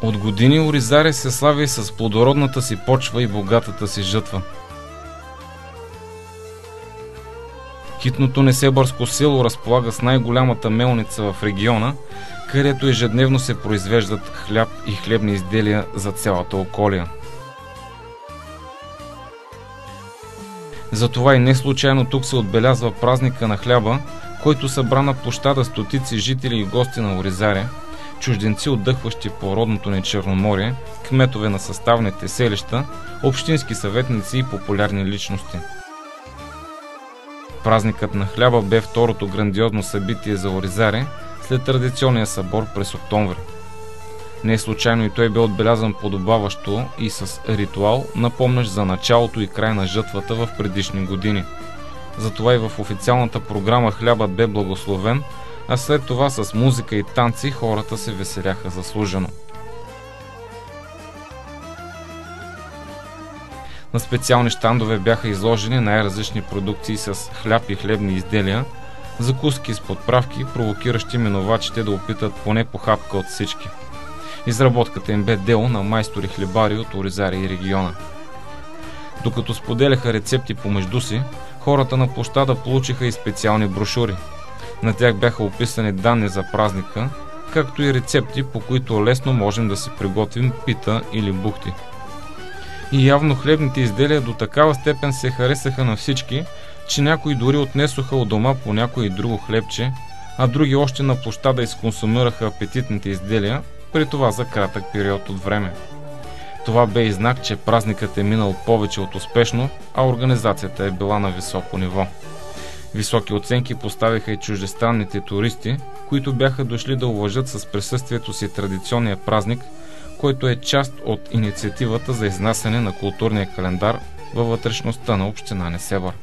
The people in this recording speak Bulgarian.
От години Оризаре се слави с плодородната си почва и богатата си жътва. Китното Несебърско село разполага с най-голямата мелница в региона, където ежедневно се произвеждат хляб и хлебни изделия за цялата околия. Затова и не случайно тук се отбелязва празника на хляба, който събра на площада стотици жители и гости на Оризаре, чужденци, отдъхващи по родното ни Черноморие, кметове на съставните селища, общински съветници и популярни личности. Празникът на хляба бе второто грандиозно събитие за Оризаре след традиционния събор през октомври. Не случайно и той бе отбелязан подобаващо и с ритуал, напомнящ за началото и край на жътвата в предишни години. Затова и в официалната програма хлябът бе благословен, а след това с музика и танци хората се веселяха заслужено. На специални щандове бяха изложени най-различни продукции с хляб и хлебни изделия, закуски с подправки, провокиращи минувачите да опитат поне по хапка от всички. Изработката им бе дело на майстори-хлебари от Оризаре и региона. Докато споделяха рецепти помежду си, хората на площада получиха и специални брошури. На тях бяха описани данни за празника, както и рецепти, по които лесно можем да си приготвим пита или бухти. И явно хлебните изделия до такава степен се харесаха на всички, че някои дори отнесоха от дома по някое и друго хлебче, а други още на площада изконсумираха апетитните изделия, при това за кратък период от време. Това бе и знак, че празникът е минал повече от успешно, а организацията е била на високо ниво. Високи оценки поставиха и чуждестранните туристи, които бяха дошли да уважат с присъствието си традиционния празник, който е част от инициативата за изнасяне на културния календар във вътрешността на община Несебър.